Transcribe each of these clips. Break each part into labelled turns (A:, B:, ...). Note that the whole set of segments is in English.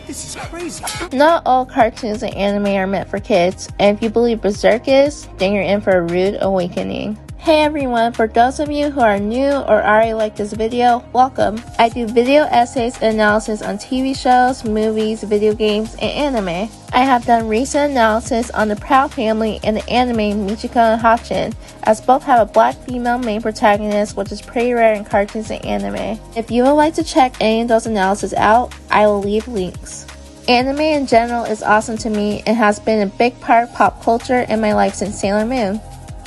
A: This is crazy.
B: Not all cartoons and anime are meant for kids, and if you believe Berserk is, then you're in for a rude awakening. Hey everyone, for those of you who are new or already like this video, welcome. I do video essays and analysis on TV shows, movies, video games, and anime. I have done recent analysis on the Proud Family and the anime Mitchiko and Hatchin, as both have a black female main protagonist, which is pretty rare in cartoons and anime. If you would like to check any of those analyses out, I will leave links. Anime in general is awesome to me and has been a big part of pop culture in my life since Sailor Moon.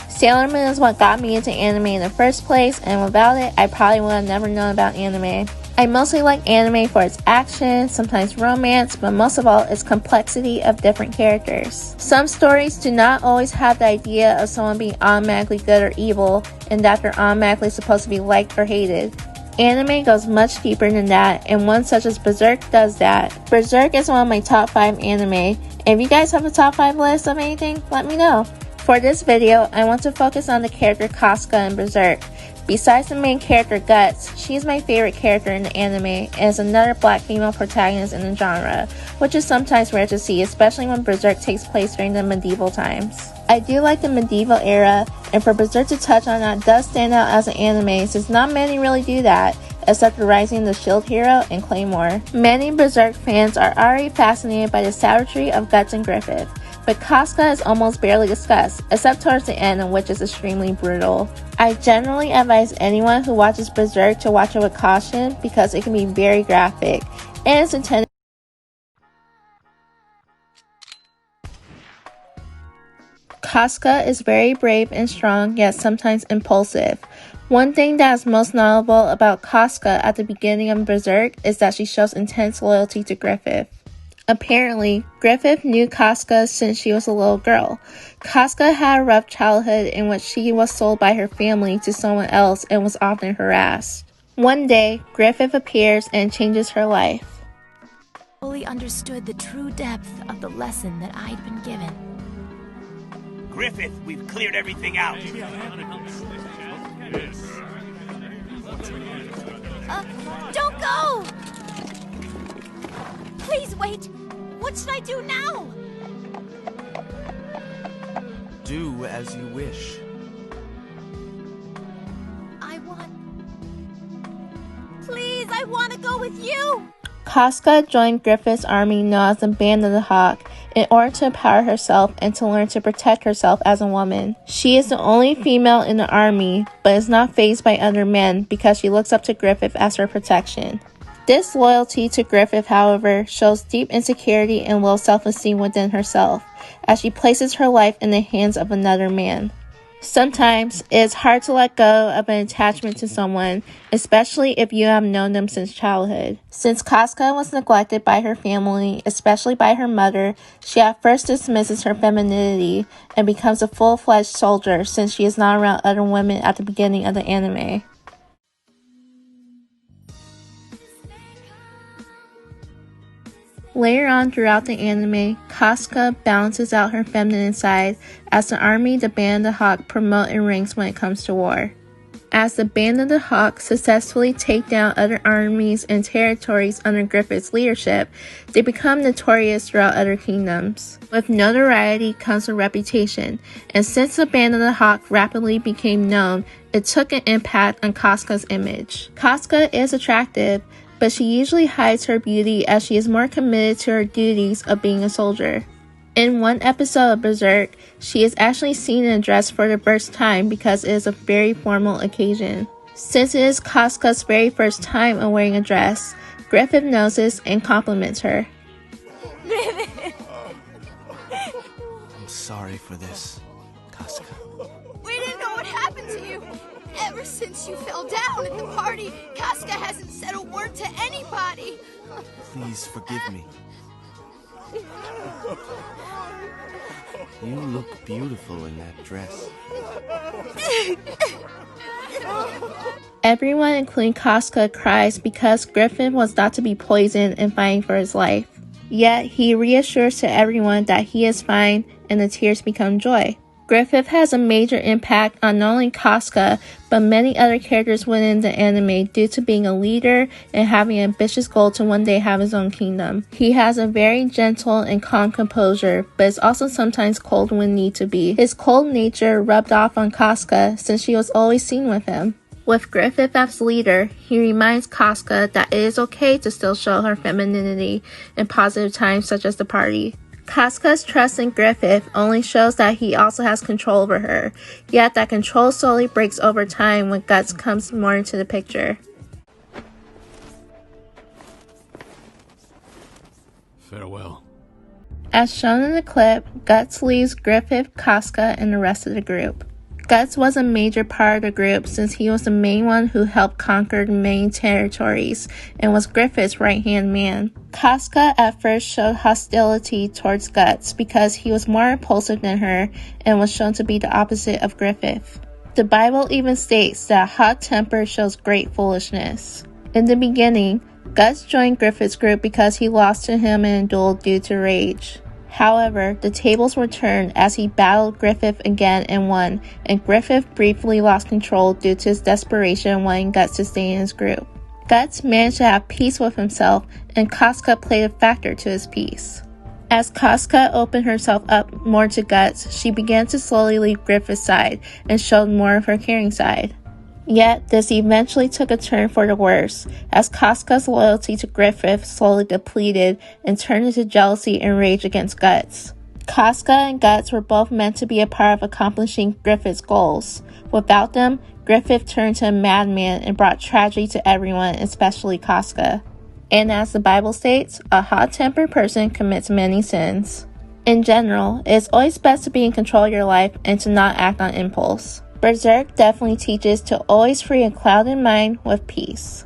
B: Sailor Moon is what got me into anime in the first place, and without it, I probably would have never known about anime. I mostly like anime for its action, sometimes romance, but most of all, its complexity of different characters. Some stories do not always have the idea of someone being automatically good or evil, and that they're automatically supposed to be liked or hated. Anime goes much deeper than that, and one such as Berserk does that. Berserk is one of my top 5 anime, and if you guys have a top 5 list of anything, let me know. For this video, I want to focus on the character Casca in Berserk. Besides the main character Guts, she is my favorite character in the anime and is another black female protagonist in the genre, which is sometimes rare to see, especially when Berserk takes place during the medieval times. I do like the medieval era, and for Berserk to touch on that does stand out as an anime since not many really do that, except the Rising of the Shield Hero and Claymore. Many Berserk fans are already fascinated by the savagery of Guts and Griffith, but Casca is almost barely discussed, except towards the end, in which is extremely brutal. I generally advise anyone who watches Berserk to watch it with caution because it can be very graphic, and it's intended. Casca is very brave and strong, yet sometimes impulsive. One thing that is most notable about Casca at the beginning of Berserk is that she shows intense loyalty to Griffith. Apparently, Griffith knew Casca since she was a little girl. Casca had a rough childhood in which she was sold by her family to someone else and was often harassed. One day, Griffith appears and changes her life.
C: I fully understood the true depth of the lesson that I'd been given.
A: Griffith, we've cleared everything out.
C: Don't go! Please wait! What should I do now?
D: Do as you wish.
C: Please, I want to go with you!
B: Casca joined Griffith's army known as the Band of the Hawk in order to empower herself and to learn to protect herself as a woman. She is the only female in the army, but is not fazed by other men because she looks up to Griffith as her protection. This loyalty to Griffith, however, shows deep insecurity and low self-esteem within herself, as she places her life in the hands of another man. Sometimes, it is hard to let go of an attachment to someone, especially if you have known them since childhood. Since Casca was neglected by her family, especially by her mother, she at first dismisses her femininity and becomes a full-fledged soldier since she is not around other women at the beginning of the anime. Later on throughout the anime, Casca balances out her feminine side as the army, the Band of the Hawk, promote in ranks when it comes to war. As the Band of the Hawk successfully take down other armies and territories under Griffith's leadership, they become notorious throughout other kingdoms. With notoriety comes a reputation, and since the Band of the Hawk rapidly became known, it took an impact on Casca's image. Casca is attractive, but she usually hides her beauty as she is more committed to her duties of being a soldier. In one episode of Berserk, she is actually seen in a dress for the first time because it is a very formal occasion. Since it is Casca's very first time on wearing a dress, Griffith notices and compliments her.
D: I'm sorry for this, Casca.
E: We didn't know what happened to you. Ever since you fell down at the party, Casca hasn't said a word to anybody.
D: Please forgive me. You look beautiful in that dress.
B: Everyone, including Casca, cries because Griffith was not to be poisoned and fighting for his life. Yet, he reassures to everyone that he is fine and the tears become joy. Griffith has a major impact on not only Casca, but many other characters within the anime due to being a leader and having an ambitious goal to one day have his own kingdom. He has a very gentle and calm composure, but is also sometimes cold when need to be. His cold nature rubbed off on Casca since she was always seen with him. With Griffith as leader, he reminds Casca that it is okay to still show her femininity in positive times such as the party. Casca's trust in Griffith only shows that he also has control over her, yet that control slowly breaks over time when Guts comes more into the picture.
F: Farewell.
B: As shown in the clip, Guts leaves Griffith, Casca, and the rest of the group. Guts was a major part of the group since he was the main one who helped conquer the main territories and was Griffith's right-hand man. Casca at first showed hostility towards Guts because he was more impulsive than her and was shown to be the opposite of Griffith. The Bible even states that hot temper shows great foolishness. In the beginning, Guts joined Griffith's group because he lost to him in a duel due to rage. However, the tables were turned as he battled Griffith again and won, and Griffith briefly lost control due to his desperation wanting Guts to stay in his group. Guts managed to have peace with himself, and Casca played a factor to his peace. As Casca opened herself up more to Guts, she began to slowly leave Griffith's side and showed more of her caring side. Yet, this eventually took a turn for the worse, as Casca's loyalty to Griffith slowly depleted and turned into jealousy and rage against Guts. Casca and Guts were both meant to be a part of accomplishing Griffith's goals. Without them, Griffith turned to a madman and brought tragedy to everyone, especially Casca. And as the Bible states, a hot-tempered person commits many sins. In general, it is always best to be in control of your life and to not act on impulse. Berserk definitely teaches to always free a clouded mind with peace.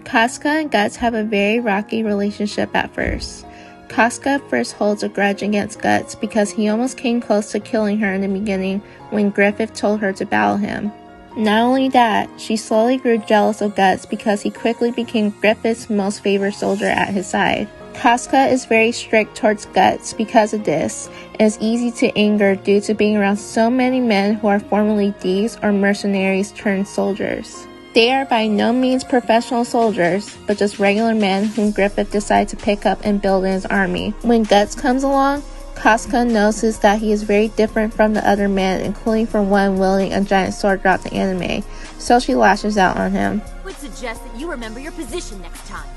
B: Casca and Guts have a very rocky relationship at first. Casca first holds a grudge against Guts because he almost came close to killing her in the beginning when Griffith told her to battle him. Not only that, she slowly grew jealous of Guts because he quickly became Griffith's most favored soldier at his side. Casca is very strict towards Guts because of this, and is easy to anger due to being around so many men who are formerly thieves or mercenaries turned soldiers. They are by no means professional soldiers, but just regular men whom Griffith decided to pick up and build in his army. When Guts comes along, Casca notices that he is very different from the other men, including for one wielding a giant sword throughout the anime, so she lashes out on him.
C: I would suggest that you remember your position next time.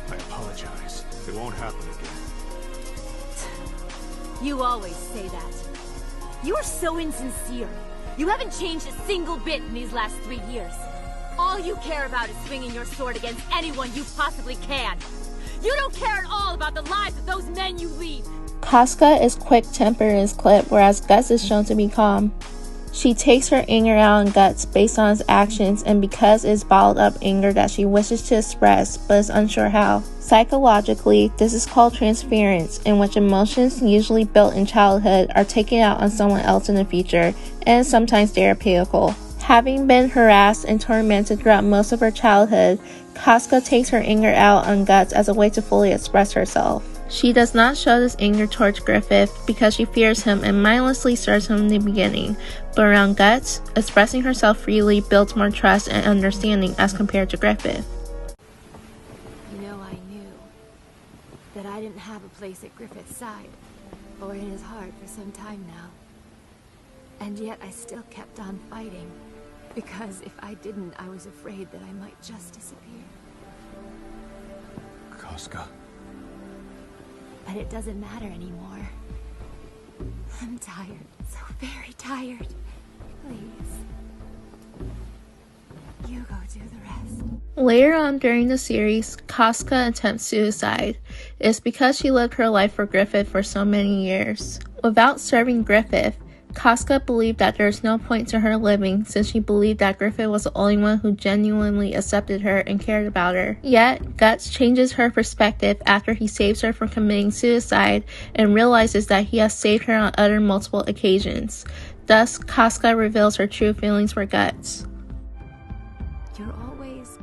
F: I apologize. It won't happen again.
C: You always say that. You are so insincere. You haven't changed a single bit in these last 3 years. All you care about is swinging your sword against anyone you possibly can. You don't care at all about the lives of those men you lead.
B: Casca is quick-tempered in this clip, whereas Guts is shown to be calm. She takes her anger out on Guts based on his actions and because it is bottled up anger that she wishes to express but is unsure how. Psychologically, this is called transference, in which emotions usually built in childhood are taken out on someone else in the future, and sometimes therapeutical. Having been harassed and tormented throughout most of her childhood, Casca takes her anger out on Guts as a way to fully express herself. She does not show this anger towards Griffith because she fears him and mindlessly serves him in the beginning, but around Guts, expressing herself freely builds more trust and understanding as compared to Griffith.
C: You know, I knew that I didn't have a place at Griffith's side, or in his heart for some time now. And yet I still kept on fighting, because if I didn't, I was afraid that I might just disappear.
F: Casca.
C: But it doesn't matter anymore. I'm tired, so very tired. Please. You go do the rest.
B: Later on during the series, Casca attempts suicide. It's because she lived her life for Griffith for so many years. Without serving Griffith, Casca believed that there was no point to her living since she believed that Griffith was the only one who genuinely accepted her and cared about her. Yet, Guts changes her perspective after he saves her from committing suicide and realizes that he has saved her on other multiple occasions. Thus, Casca reveals her true feelings for Guts.
C: You're always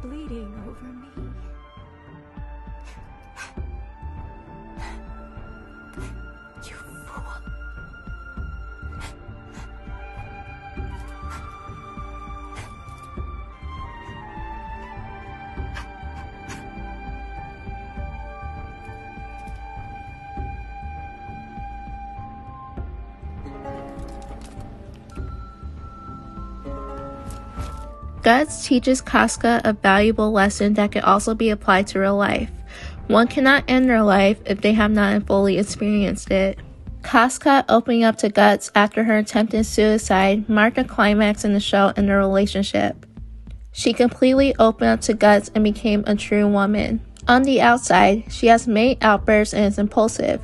B: Guts teaches Casca a valuable lesson that can also be applied to real life. One cannot end their life if they have not fully experienced it. Casca opening up to Guts after her attempted suicide marked a climax in the show and their relationship. She completely opened up to Guts and became a true woman. On the outside, she has many outbursts and is impulsive.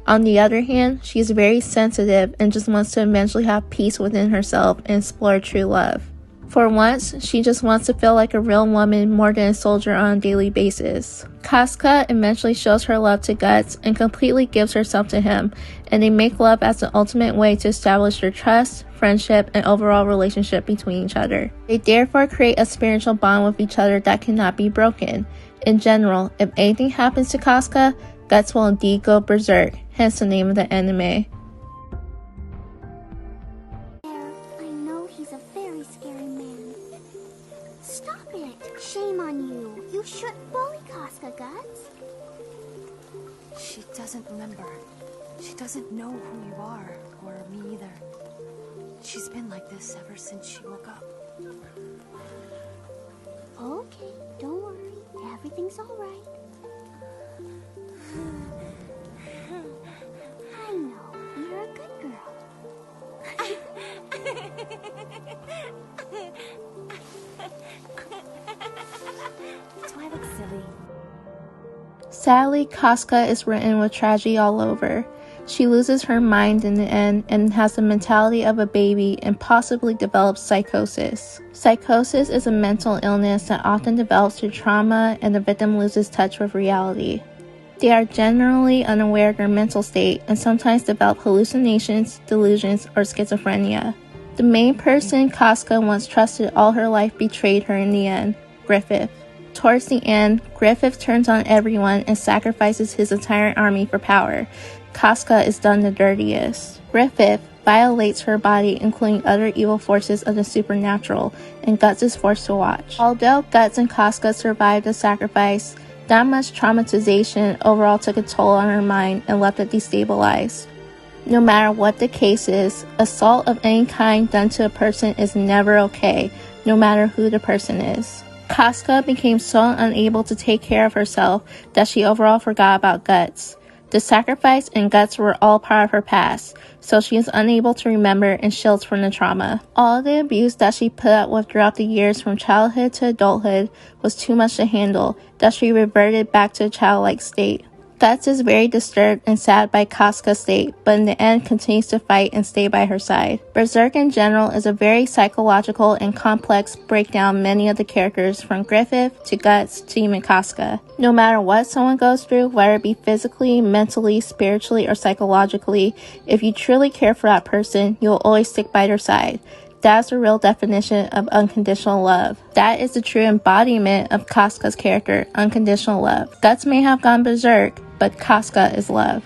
B: On the other hand, she is very sensitive and just wants to eventually have peace within herself and explore true love. For once, she just wants to feel like a real woman more than a soldier on a daily basis. Casca eventually shows her love to Guts and completely gives herself to him, and they make love as the ultimate way to establish their trust, friendship, and overall relationship between each other. They therefore create a spiritual bond with each other that cannot be broken. In general, if anything happens to Casca, Guts will indeed go berserk, hence the name of the anime.
G: I know he's a very scary man. Stop it! Shame on you. You shouldn't bully Casca, Guts.
C: She doesn't remember. She doesn't know who you are, or me either. She's been like this ever since she woke up.
G: Okay, don't worry. Everything's alright. I know. You're a good girl.
C: Do I look silly?
B: Sadly, Casca is written with tragedy all over. She loses her mind in the end and has the mentality of a baby and possibly develops psychosis. Psychosis is a mental illness that often develops through trauma and the victim loses touch with reality. They are generally unaware of their mental state and sometimes develop hallucinations, delusions, or schizophrenia. The main person Casca once trusted all her life betrayed her in the end, Griffith. Towards the end, Griffith turns on everyone and sacrifices his entire army for power. Casca is done the dirtiest. Griffith violates her body, including other evil forces of the supernatural, and Guts is forced to watch. Although Guts and Casca survived the sacrifice, that much traumatization overall took a toll on her mind and left it destabilized. No matter what the case is, assault of any kind done to a person is never okay, no matter who the person is. Casca became so unable to take care of herself that she overall forgot about Guts. The sacrifice and Guts were all part of her past, so she is unable to remember and shields from the trauma. All the abuse that she put up with throughout the years from childhood to adulthood was too much to handle, that she reverted back to a childlike state. Guts is very disturbed and sad by Casca's state, but in the end continues to fight and stay by her side. Berserk in general is a very psychological and complex breakdown of many of the characters from Griffith to Guts to even Casca. No matter what someone goes through, whether it be physically, mentally, spiritually, or psychologically, if you truly care for that person, you'll always stick by their side. That's the real definition of unconditional love. That is the true embodiment of Casca's character, unconditional love. Guts may have gone berserk, but Casca is love.